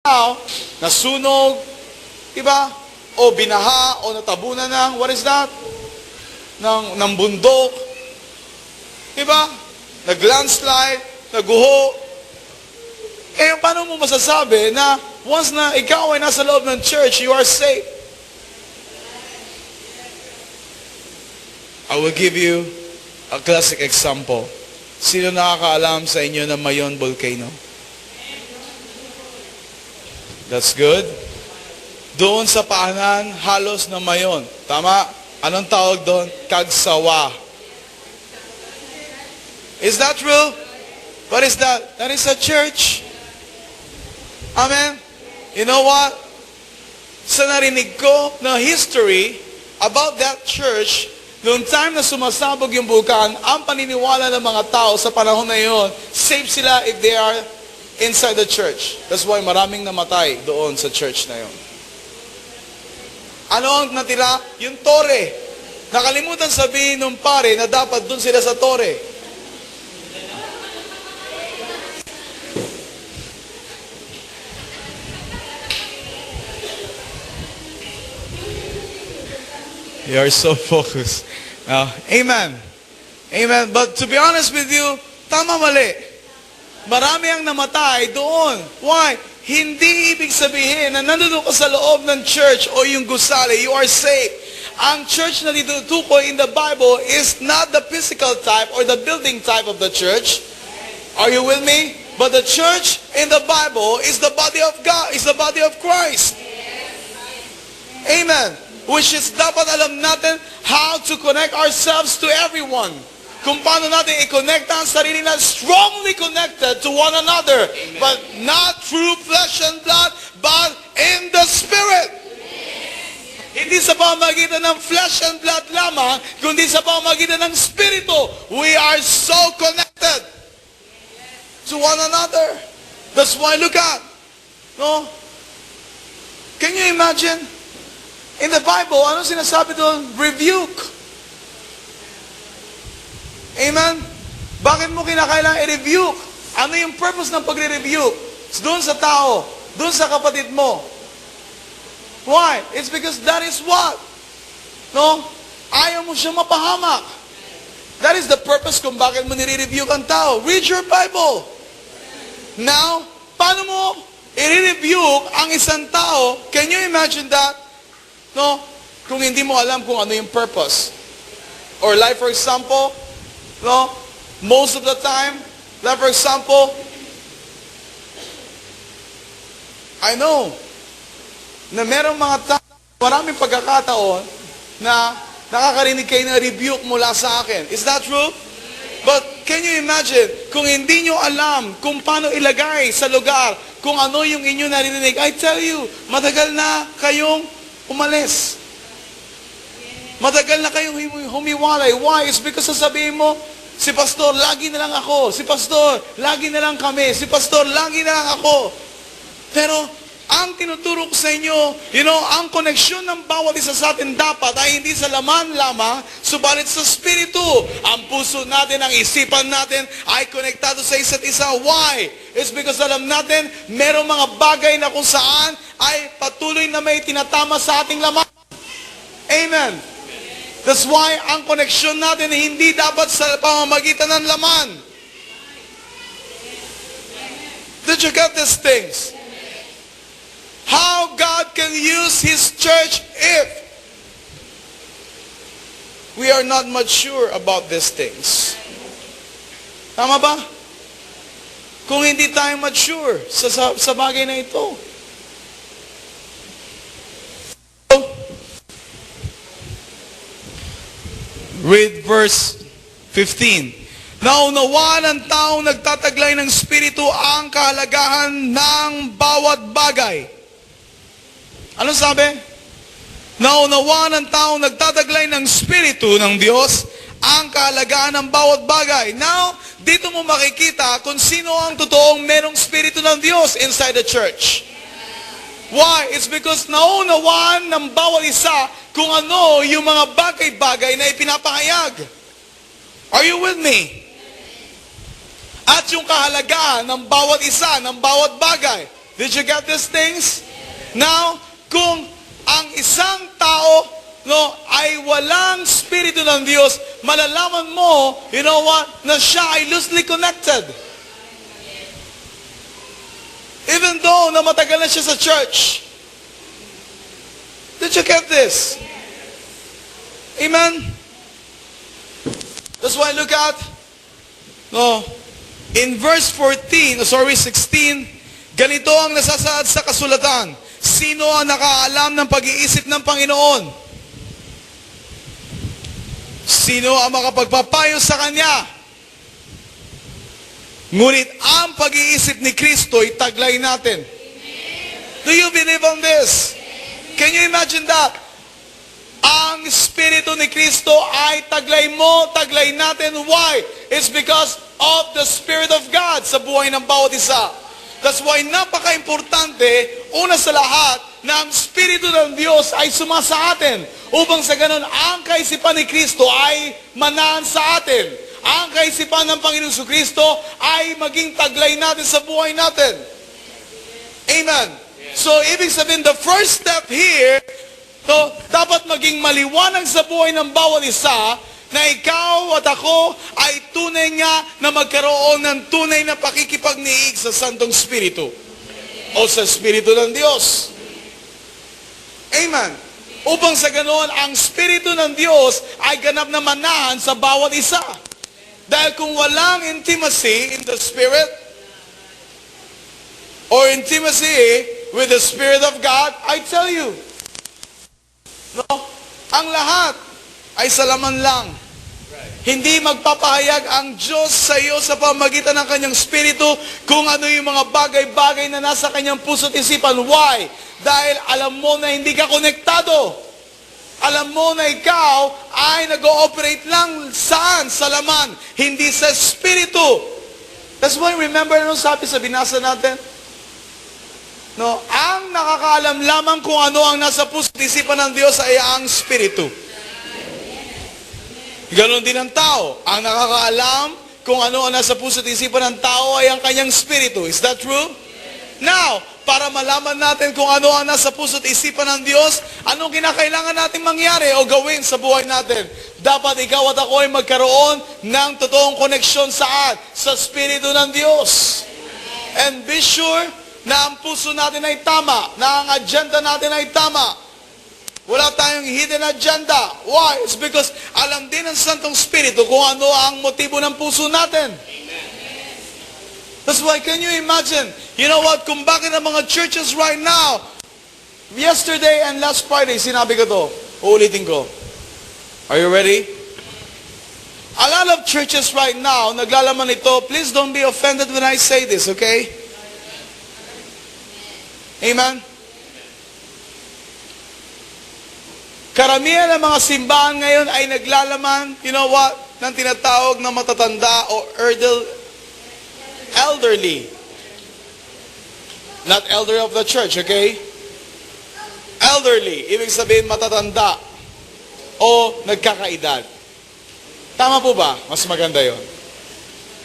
tao, nasunog, diba? O binaha, o natabunan ng, what is that? Ng bundok. Diba? Nag-landslide, naguho. Eh, paano mo masasabi na once na ikaw ay nasa loob ng church, you are safe? I will give you a classic example. Sino nakakaalam sa inyo na Mayon Volcano? That's good. Doon sa paanan, halos na Mayon. Tama? Anong tawag doon? Kagsawa. Is that true? What is that? That is a church. Amen? You know what? Sa narinig ko na history about that church, noong time na sumasabog yung bulkan, ang paniniwala ng mga tao sa panahon na yon, safe sila if they are inside the church. That's why maraming namatay doon sa church na yon. Ano ang natira? Yung tore. Nakalimutan sabihin ng pare na dapat doon sila sa tore. You are so focused. Amen. Amen. But to be honest with you, tama mali. Marami ang namatay doon. Why? Hindi ibig sabihin na nandun ka sa loob ng church o yung gusali, you are safe. Ang church na tinutukoy in the Bible is not the physical type or the building type of the church. Are you with me? But the church in the Bible is the body of God, is the body of Christ. Amen. Which is dapat alam natin how to connect ourselves to everyone. Kung paano natin i-connect ang sarili na strongly connected to one another. Amen. But not through flesh and blood, but in the Spirit. Hindi sa pamamagitan ng flesh and blood lamang, kundi sa pamamagitan ng Spirito. We are so connected to one another. That's why, look at, no? Can you imagine? In the Bible, ano sinasabi doon? Rebuke. Amen? Bakit mo kinakailangan i-rebuke? Ano yung purpose ng pagre-rebuke? Doon sa tao, doon sa kapatid mo. Why? It's because that is what? No? Ayaw mo siya mapahamak. That is the purpose kung bakit mo nire-rebuke ang tao. Read your Bible. Now, paano mo i-rebuke ang isang tao? Can you imagine that? No? Kung hindi mo alam kung ano yung purpose. Or like for example, no? Most of the time, like for example, I know na merong mga tao, maraming pagkakataon na nakakarinig kayo ng rebuke mula sa akin. Is that true? But can you imagine, kung hindi nyo alam kung paano ilagay sa lugar, kung ano yung inyo narinig, I tell you, matagal na kayong umalis. Matagal na kayong humiwalay. Why? It's because sasabihin mo, si pastor, lagi na lang ako. Si pastor, lagi na lang kami. Si pastor, lagi na lang ako. Pero, ang tinuturo ko sa inyo, ang koneksyon ng bawat isa sa atin dapat ay hindi sa laman lamang, subalit sa Espiritu. Ang puso natin, ang isipan natin ay konektado sa isa't isa. Why? It's because alam natin, merong mga bagay na kung saan ay patuloy na may tinatama sa ating laman. Amen. That's why ang koneksyon natin hindi dapat sa pamamagitan ng laman. Did you get these things? How God can use His church if we are not mature about these things. Tama ba? Kung hindi tayo mature sa bagay na ito. Read verse 15. Naunawaan ng taong nagtataglay ng Espiritu ang kahalagahan ng bawat bagay. Ano sabi? Naunawaan ng taong nagtataglay ng Espiritu ng Diyos ang kahalagahan ng bawat bagay. Now, dito mo makikita kung sino ang totoong merong Espiritu ng Diyos inside the church. Why? It's because naunawaan ng bawat isa kung ano yung mga bagay-bagay na ipinapahayag. Are you with me? At yung kahalagahan ng bawat isa, ng bawat bagay. Did you get these things? Now, kung ang isang tao ay walang Espiritu ng Diyos, malalaman mo, you know what, na siya ay loosely connected. Even though na matagal na siya sa church. Did you get this? Amen? That's why look at, in verse 16, ganito ang nasasaad sa kasulatan. Sino ang nakaalam ng pag-iisip ng Panginoon? Sino ang makapagpapayo sa Kanya? Ngunit ang pag-iisip ni Kristo ay taglay natin. Do you believe on this? Can you imagine that? Ang Espiritu ni Kristo ay taglay mo, taglay natin. Why? It's because of the Spirit of God sa buhay ng bawat isa. That's why napaka-importante, una sa lahat, na ang Espiritu ng Diyos ay sumasa atin. Upang sa ganun, ang kaisipan ni Kristo ay manahan sa atin. Ang kaisipan ng Panginoong Kristo ay maging taglay natin sa buhay natin. Amen. So, ibig sabihin, the first step here, dapat maging maliwanag sa buhay ng bawat isa na ikaw at ako ay tunay nga na magkaroon ng tunay na pakikipagniig sa Santong Espiritu o sa Espiritu ng Diyos. Amen. Upang sa ganoon, ang Espiritu ng Diyos ay ganap na manahan sa bawat isa. Dahil kung walang intimacy in the Spirit or intimacy with the Spirit of God, I tell you, ang lahat ay salaman lang. Hindi magpapahayag ang Diyos sa iyo sa pamagitan ng Kanyang Espiritu kung ano yung mga bagay-bagay na nasa Kanyang puso't isipan. Why? Dahil alam mo na hindi ka konektado. Alam mo na ikaw ay nag-ooperate lang saan? Sa laman, hindi sa Espiritu. That's why, remember ano sabi sa binasa natin? Ang nakakaalam lamang kung ano ang nasa puso't isipan ng Diyos ay ang Espiritu. Ganon din ang tao. Ang nakakaalam kung ano ang nasa puso't isipan ng tao ay ang kanyang Espiritu. Is that true? Now, para malaman natin kung ano ang nasa puso't isipan ng Diyos, anong kinakailangan natin mangyari o gawin sa buhay natin? Dapat ikaw at ako ay magkaroon ng totoong koneksyon saan? Sa Espiritu ng Diyos. And be sure na ang puso natin ay tama, na ang agenda natin ay tama. Wala tayong hidden agenda. Why? It's because alam din ng Santong Espiritu kung ano ang motibo ng puso natin. That's why, can you imagine, you know what, kung bakit ang mga churches right now, yesterday and last Friday, sinabi ko to, uulitin ko. Are you ready? A lot of churches right now, naglalaman ito, please don't be offended when I say this, okay? Amen? Karamihan ng mga simbahan ngayon ay naglalaman, you know what, ng tinatawag na matatanda o elderly. Not elder of the church, okay? Elderly, ibig sabihin matatanda o nagkakaedad. Tama po ba? Mas maganda yon.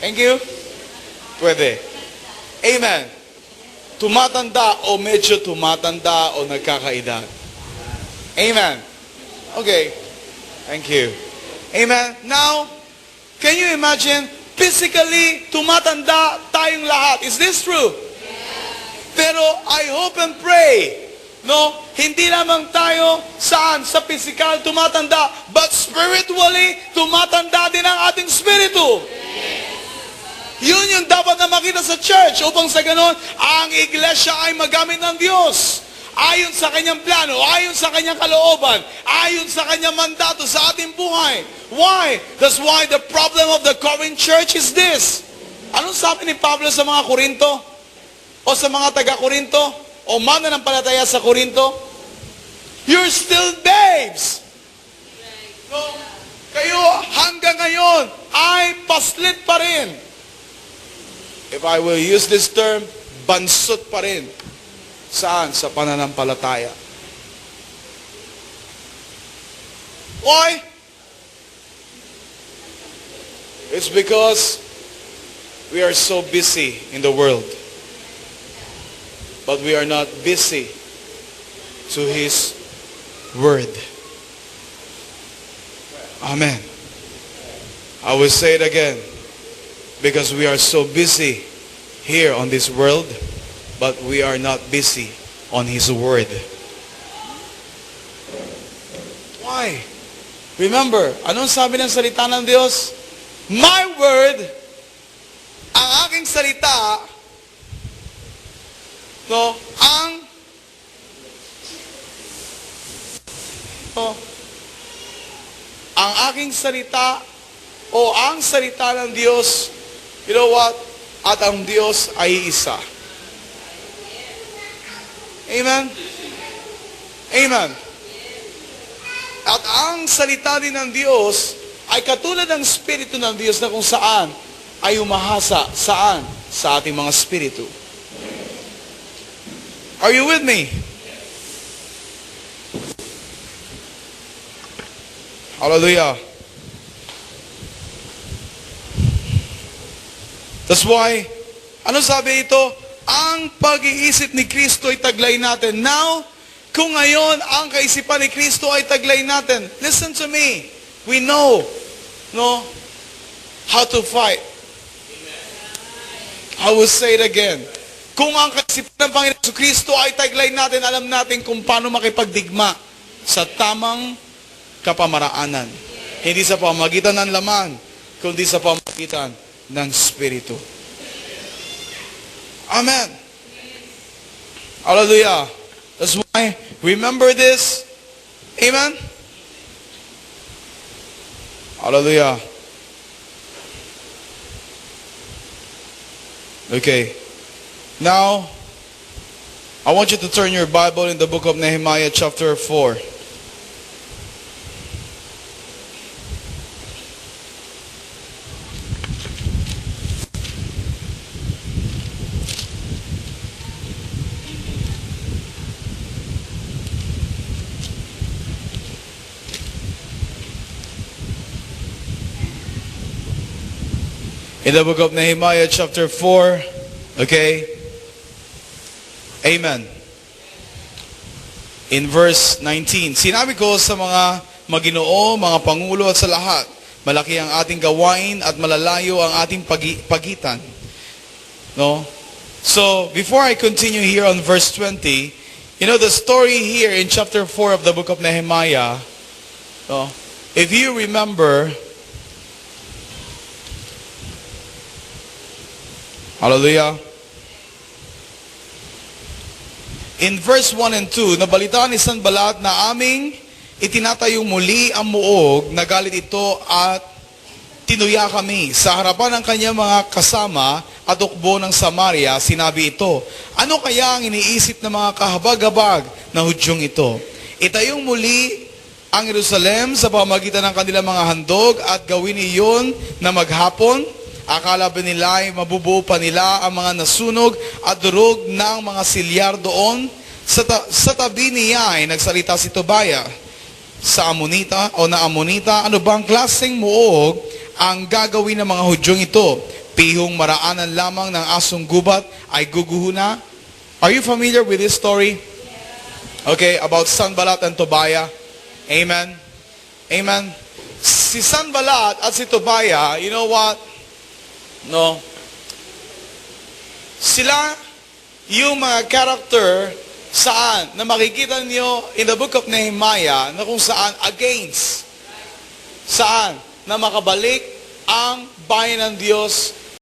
Thank you. Pwede. Amen. Tumatanda o medyo tumatanda o nagkakaedad. Amen. Okay. Thank you. Amen. Now, can you imagine, physically, tumatanda tayong lahat. Is this true? Yes. Pero I hope and pray, hindi lamang tayo saan? Sa physical tumatanda, but spiritually, tumatanda din ang ating spiritu. Yes. Yun yung dapat na makita sa church upang sa ganon, ang iglesia ay magamit ng Diyos. Ayon sa kanyang plano, ayon sa kanyang kalooban, ayon sa kanyang mandato sa ating buhay. Why? That's why the problem of the Corinth church is this. Anong sabi ni Pablo sa mga Korinto? O sa mga taga-Korinto? O mananampalataya sa Korinto? You're still babes. So, kayo hanggang ngayon ay paslit pa rin. If I will use this term, bansot pa rin. Saan? Sa pananampalataya. Why? It's because we are so busy in the world. but we are not busy to His Word. Amen. I will say it again, because we are so busy here on this world, but we are not busy on His Word. Why? Remember, anong sabi ng salita ng Diyos? My word, ang aking salita, no, ang aking salita, o ang salita ng Diyos, you know what? At ang Diyos ay isa. Amen? Amen. At ang salita din ng Diyos ay katulad ng Espiritu ng Diyos na kung saan ay umahasa. Saan? Sa ating mga Espiritu. Are you with me? Hallelujah. That's why, ano sabi ito? Ang pag-iisip ni Kristo ay taglay natin. Now, kung ngayon ang kaisipan ni Kristo ay taglay natin, listen to me. We know, no, how to fight. I will say it again. Kung ang kaisipan ng Panginoon Kristo ay taglay natin, alam natin kung paano makipagdigma sa tamang kapamaraanan. Hindi sa pamagitan ng laman, kundi sa pamagitan ng Espiritu. Amen. Hallelujah. That's why, remember this. Amen. Hallelujah. Okay. Now, I want you to turn your Bible in the book of Nehemiah chapter 4. In the book of Nehemiah chapter 4, okay? Amen. In verse 19, sinabi ko sa mga maginoo, mga pangulo at sa lahat, malaki ang ating gawain at malalayo ang ating pagitan. No? So, before I continue here on verse 20, you know the story here in chapter 4 of the book of Nehemiah, no? If you remember, hallelujah. In verse 1 and 2, nabalitaan ni Sanballat na aming itinatayong muli ang muog, nagalit ito at tinuya kami. Sa harapan ng kanyang mga kasama at ukbo ng Samaria, sinabi ito, ano kaya ang iniisip ng mga kahabag-habag na Hudyong ito? Itayong muli ang Jerusalem sa pamagitan ng kanilang mga handog at gawin iyon na maghapon. Akala ba nila ay mabubuo pa nila ang mga nasunog at durog ng mga silyar doon? Sa tabi niya ay nagsalita si Tobia sa Amonita o na Amonita, ano bang klaseng muog ang gagawin ng mga Hudyong ito? Pihong maraanan lamang ng asong gubat ay guguhuna. Are you familiar with this story? Okay, about Sanballat and Tobia. Amen. Amen. Si Sanballat at si Tobia, you know what? No. Sila yung mga character saan na makikita niyo in the book of Nehemiah na kung saan against saan na makabalik ang bayan ng Diyos